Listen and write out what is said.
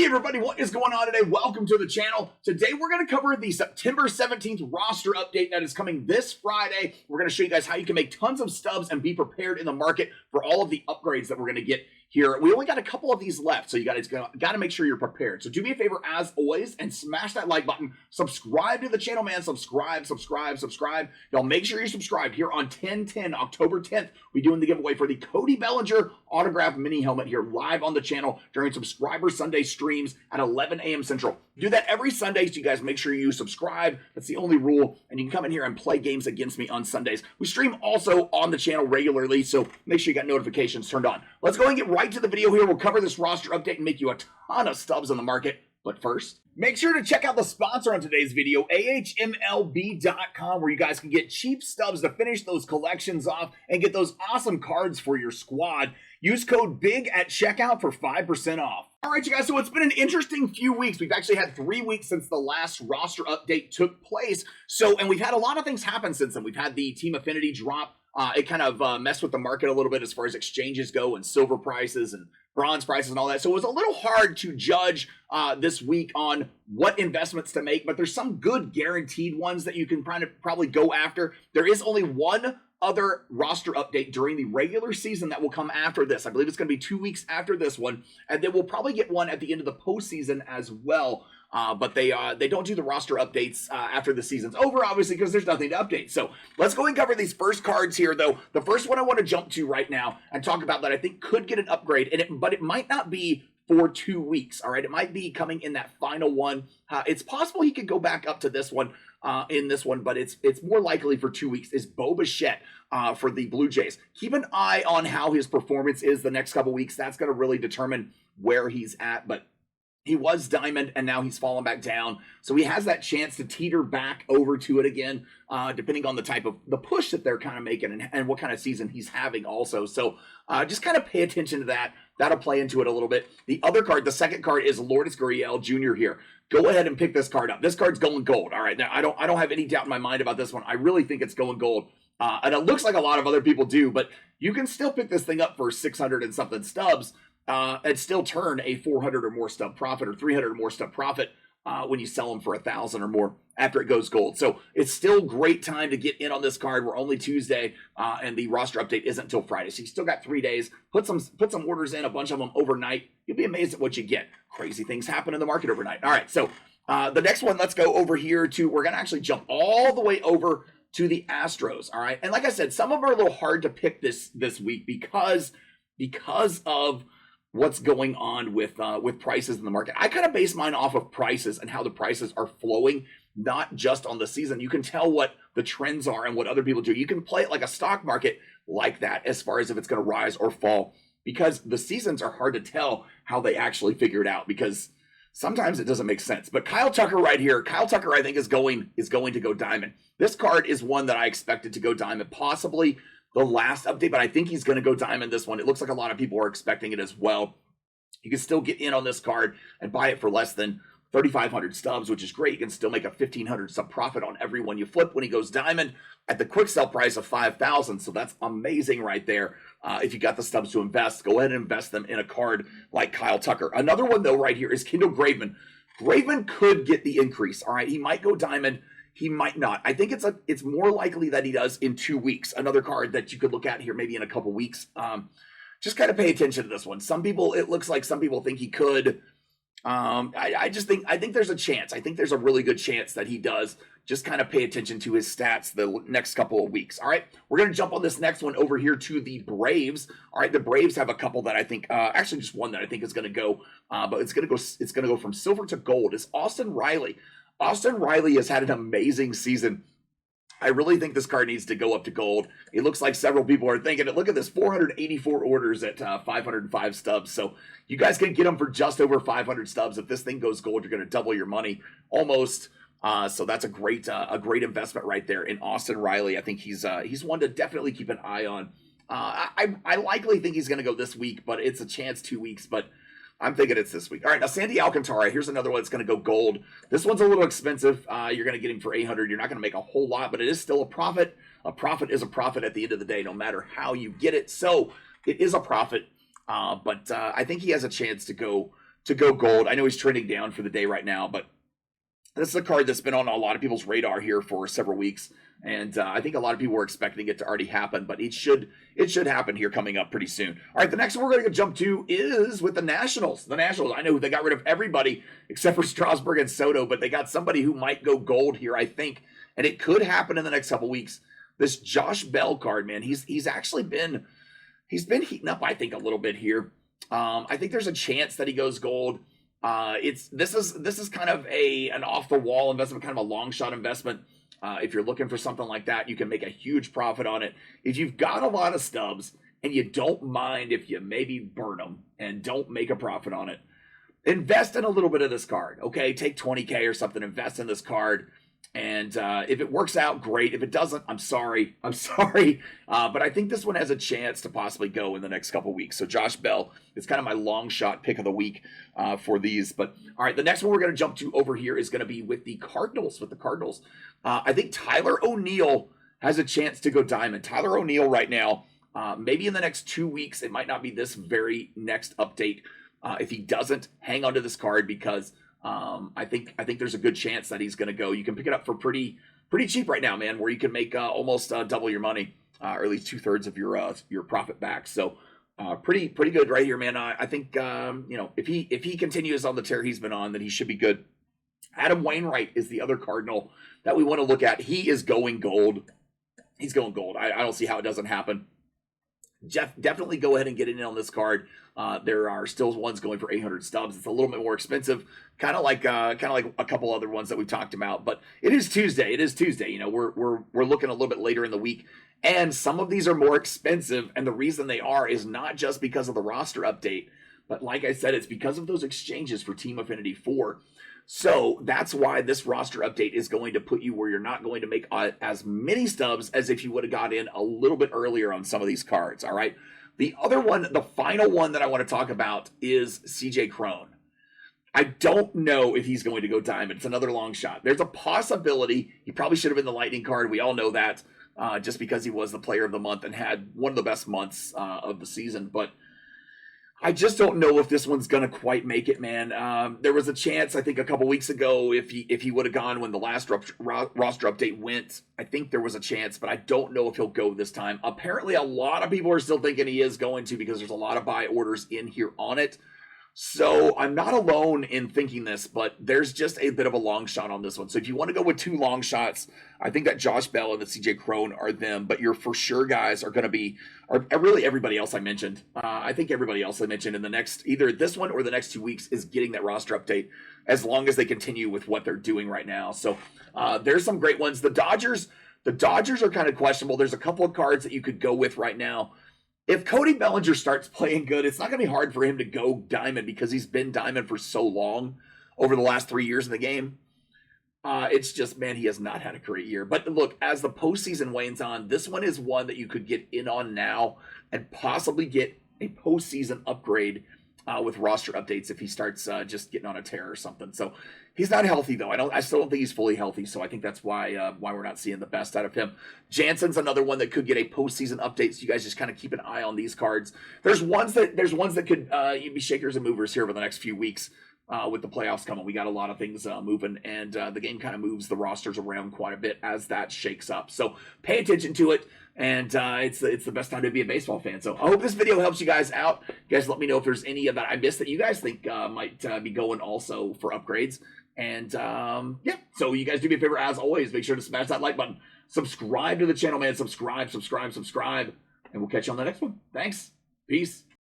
everybody, what is going on today? Welcome to the channel. Today we're going to cover the September 17th roster update that is coming this Friday. We're going to show you guys how you can make tons of stubs and be prepared in the market for all of the upgrades that we're going to get here. We only got a couple of these left, so you guys got to make sure you're prepared. So do me a favor as always and smash that like button. Subscribe to the channel, man. Subscribe. Y'all make sure you're subscribed. Here on October 10th, we're doing the giveaway for the Cody Bellinger autographed mini helmet here live on the channel during Subscriber Sunday streams at 11 a.m. Central. Do that every Sunday, so you guys make sure you subscribe. That's the only rule, and you can come in here and play games against me on Sundays. We stream also on the channel regularly, so make sure you got notifications turned on. Let's go and get right to the video here. We'll cover this roster update and make you a ton of stubs on the market. But first, make sure to check out the sponsor on today's video, ahmlb.com, where you guys can get cheap stubs to finish those collections off and get those awesome cards for your squad. Use code BIG at checkout for 5% off. All right, you guys, so it's been an interesting few weeks. We've actually had 3 weeks since the last roster update took place. And we've had a lot of things happen since then. We've had the team affinity drop. It kind of messed with the market a little bit as far as exchanges go and silver prices and bronze prices and all that. So it was a little hard to judge this week on what investments to make, but there's some good guaranteed ones that you can probably go after. There is only one other roster update during the regular season that will come after this. I believe it's going to be 2 weeks after this one, and then we'll probably get one at the end of the postseason as well. But they don't do the roster updates after the season's over, obviously, because there's nothing to update. So let's go and cover these first cards here, though. The first one I want to jump to right now and talk about that I think could get an upgrade, but it might not be for 2 weeks, all right? It might be coming in that final one. It's possible he could go back up to this one in this one, but it's more likely for 2 weeks, is Bo Bichette for the Blue Jays. Keep an eye on how his performance is the next couple weeks. That's going to really determine where he's at, but he was diamond, and now he's fallen back down. So he has that chance to teeter back over to it again, depending on the type of the push that they're kind of making and what kind of season he's having also. So just kind of pay attention to that. That'll play into it a little bit. The other card, the second card, is Lourdes Gurriel Jr. here. Go ahead and pick this card up. This card's going gold. All right, now I don't have any doubt in my mind about this one. I really think it's going gold. And it looks like a lot of other people do, but you can still pick this thing up for 600 and something stubs and still turn a 400 or more stub profit or 300 or more stub profit when you sell them for 1,000 or more after it goes gold. So it's still great time to get in on this card. We're only Tuesday, and the roster update isn't until Friday. So you still got 3 days. Put some orders in, a bunch of them overnight. You'll be amazed at what you get. Crazy things happen in the market overnight. All right, so the next one, let's go over here to, we're going to actually jump all the way over to the Astros, all right? And like I said, some of them are a little hard to pick this week because of what's going on with prices in the market. I kind of base mine off of prices and how the prices are flowing, not just on the season. You can tell what the trends are and what other people do. You can play it like a stock market like that as far as if it's going to rise or fall, because the seasons are hard to tell how they actually figure it out, because sometimes it doesn't make sense. But Kyle Tucker right here, Kyle Tucker I think is going to go diamond. This card is one that I expected to go diamond, possibly the last update, but I think he's going to go diamond this one. It looks like a lot of people are expecting it as well. You can still get in on this card and buy it for less than 3,500 stubs, which is great. You can still make a 1,500 sub profit on every one you flip when he goes diamond at the quick sell price of 5,000. So that's amazing right there. If you got the stubs to invest, go ahead and invest them in a card like Kyle Tucker. Another one though right here is Kendall Graveman. Graveman could get the increase. All right, he might go diamond. He might not. I think it's more likely that he does in 2 weeks. Another card that you could look at here maybe in a couple weeks. Just kind of pay attention to this one. It looks like some people think he could. I think there's a chance. I think there's a really good chance that he does. Just kind of pay attention to his stats the next couple of weeks. All right, we're going to jump on this next one over here to the Braves. All right, the Braves have a couple that I think, actually just one that I think is going to go, but it's going to go from silver to gold. It's Austin Riley. Austin Riley has had an amazing season. I really think this card needs to go up to gold. It looks like several people are thinking it. Look at this, 484 orders at 505 stubs. So you guys can get them for just over 500 stubs. If this thing goes gold, you're going to double your money almost. So that's a great investment right there in Austin Riley. I think he's one to definitely keep an eye on. I likely think he's going to go this week, but it's a chance 2 weeks. But I'm thinking it's this week. All right, now Sandy Alcantara, here's another one that's going to go gold. This one's a little expensive. You're going to get him for 800. You're not going to make a whole lot, but it is still a profit. A profit is a profit at the end of the day, no matter how you get it. So it is a profit, but I think he has a chance to go to go gold. I know he's trending down for the day right now, but this is a card that's been on a lot of people's radar here for several weeks, and I think a lot of people were expecting it to already happen, but it should happen here coming up pretty soon. All right, the next one we're going to jump to is with the Nationals. The Nationals, I know they got rid of everybody except for Strasburg and Soto, but they got somebody who might go gold here, I think, and it could happen in the next couple weeks. This Josh Bell card, man, he's actually been heating up, I think, a little bit here. I think there's a chance that he goes gold. This is kind of an off the wall investment, kind of a long shot investment. If you're looking for something like that, you can make a huge profit on it. If you've got a lot of stubs and you don't mind if you maybe burn them and don't make a profit on it, invest in a little bit of this card. Okay, take 20K or something, invest in this card. And if it works out, great. If it doesn't, I'm sorry. But I think this one has a chance to possibly go in the next couple weeks. So Josh Bell is kind of my long shot pick of the week for these. But all right, the next one we're going to jump to over here is going to be with the Cardinals. I think Tyler O'Neill has a chance to go diamond. Tyler O'Neill right now, maybe in the next 2 weeks, it might not be this very next update. If he doesn't, hang on to this card because I think there's a good chance that he's going to go. You can pick it up for pretty cheap right now, man, where you can make almost double your money, or at least 2/3 of your profit back. So pretty good right here, man. I think if he continues on the tear he's been on, then he should be good. Adam Wainwright is the other Cardinal that we want to look at. He is going gold. He's going gold. I don't see how it doesn't happen. Jeff, definitely go ahead and get in on this card. There are still ones going for 800 stubs. It's a little bit more expensive, kind of like a couple other ones that we've talked about. But it is Tuesday. You know, we're looking a little bit later in the week, and some of these are more expensive. And the reason they are is not just because of the roster update, but like I said, it's because of those exchanges for Team Affinity 4. So that's why this roster update is going to put you where you're not going to make as many stubs as if you would have got in a little bit earlier on some of these cards, all right? The other one, the final one that I want to talk about is CJ Cron. I don't know if he's going to go diamond. It's another long shot. There's a possibility. He probably should have been the Lightning card. We all know that just because he was the player of the month and had one of the best months of the season. But I just don't know if this one's gonna quite make it, man. There was a chance, I think, a couple weeks ago if he would have gone when the last roster update went. I think there was a chance, but I don't know if he'll go this time. Apparently, a lot of people are still thinking he is going to because there's a lot of buy orders in here on it. So I'm not alone in thinking this, but there's just a bit of a long shot on this one. So if you want to go with 2 long shots, I think that Josh Bell and the CJ Cron are them, but your for sure guys are going to be, or really everybody else I mentioned. I think everybody else I mentioned in the next, either this one or the next 2 weeks is getting that roster update as long as they continue with what they're doing right now. So there's some great ones. The Dodgers are kind of questionable. There's a couple of cards that you could go with right now. If Cody Bellinger starts playing good, it's not going to be hard for him to go diamond because he's been diamond for so long over the last 3 years in the game. It's just, man, he has not had a great year. But look, as the postseason wanes on, this one is one that you could get in on now and possibly get a postseason upgrade with roster updates if he starts just getting on a tear or something. So he's not healthy though. I still don't think he's fully healthy. So I think that's why we're not seeing the best out of him. Jansen's another one that could get a postseason update. So you guys just kind of keep an eye on these cards. There's ones that could be shakers and movers here over the next few weeks. With the playoffs coming, we got a lot of things moving, and the game kind of moves the rosters around quite a bit as that shakes up. So pay attention to it, and it's the best time to be a baseball fan. So I hope this video helps you guys out. You guys let me know if there's any that I missed that you guys think might be going also for upgrades. And yeah, so you guys do me a favor as always. Make sure to smash that like button, subscribe to the channel, man. Subscribe, and we'll catch you on the next one. Thanks, peace.